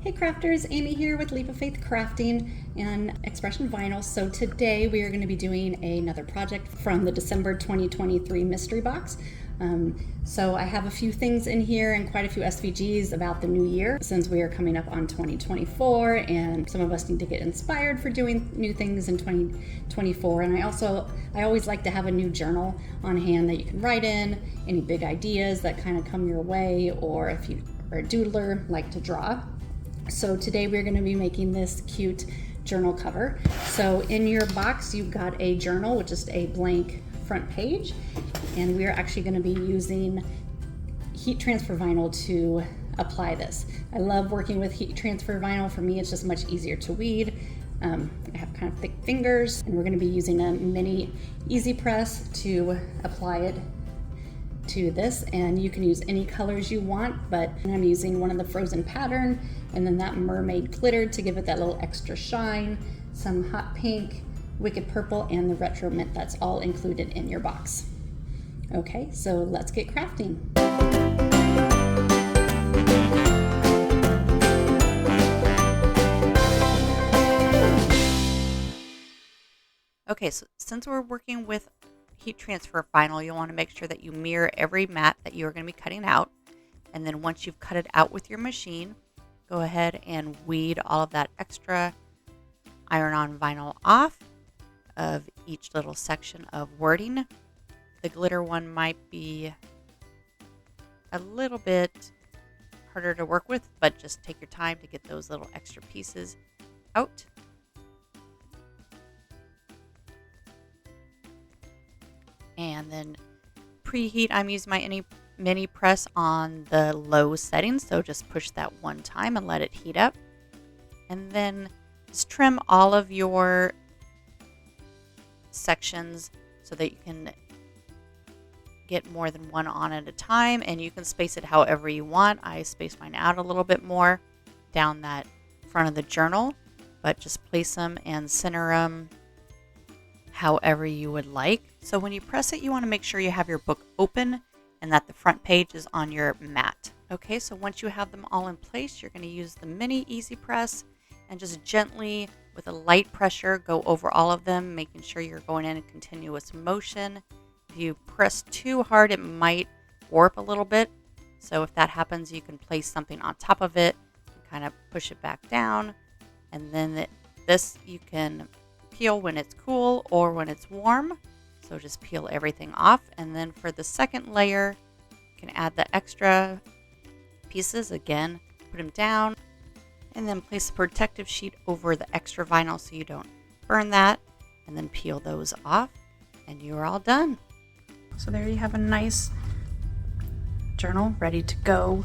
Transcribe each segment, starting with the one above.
Hey crafters, Amy here with Leap of Faith Crafting and Expression Vinyl. So today we are going to be doing another project from the December 2023 mystery box. So I have a few things in here and quite a few SVGs about the new year, since we are coming up on 2024 and some of us need to get inspired for doing new things in 2024. And I always like to have a new journal on hand that you can write in any big ideas that kind of come your way, or if you are a doodler, like to draw. So today we're going to be making this cute journal cover. So in your box you've got a journal with just a blank front page, and we are actually going to be using heat transfer vinyl to apply this. I love working with heat transfer vinyl. For me, it's just much easier to weed. I have kind of thick fingers, and we're going to be using a mini easy press to apply it to this, and you can use any colors you want, but I'm using one of the Frozen pattern and then that mermaid glitter to give it that little extra shine, some hot pink, wicked purple, and the retro mint. That's all included in your box. Okay, so let's get crafting. Okay, so since we're working with heat transfer vinyl, you'll want to make sure that you mirror every mat that you're going to be cutting out. And then once you've cut it out with your machine, go ahead and weed all of that extra iron-on vinyl off of each little section of wording. The glitter one might be a little bit harder to work with, but just take your time to get those little extra pieces out. And then preheat, I'm using my mini press on the low setting, so just push that one time and let it heat up. And then just trim all of your sections so that you can get more than one on at a time, and you can space it however you want. I space mine out a little bit more down that front of the journal, but just place them and center them however you would like. So when you press it, you want to make sure you have your book open and that the front page is on your mat. Okay, so once you have them all in place, you're going to use the mini easy press and just gently, with a light pressure, go over all of them, making sure you're going in a continuous motion. If you press too hard, it might warp a little bit. So if that happens, you can place something on top of it and kind of push it back down. And then this you can peel when it's cool or when it's warm. So just peel everything off. And then for the second layer, you can add the extra pieces. Again, put them down and then place a protective sheet over the extra vinyl so you don't burn that, and then peel those off and you're all done. So there you have a nice journal ready to go.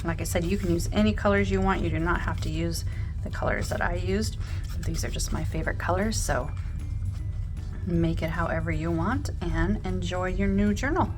Like I said, you can use any colors you want. You do not have to use the colors that I used. These are just my favorite colors, so make it however you want and enjoy your new journal.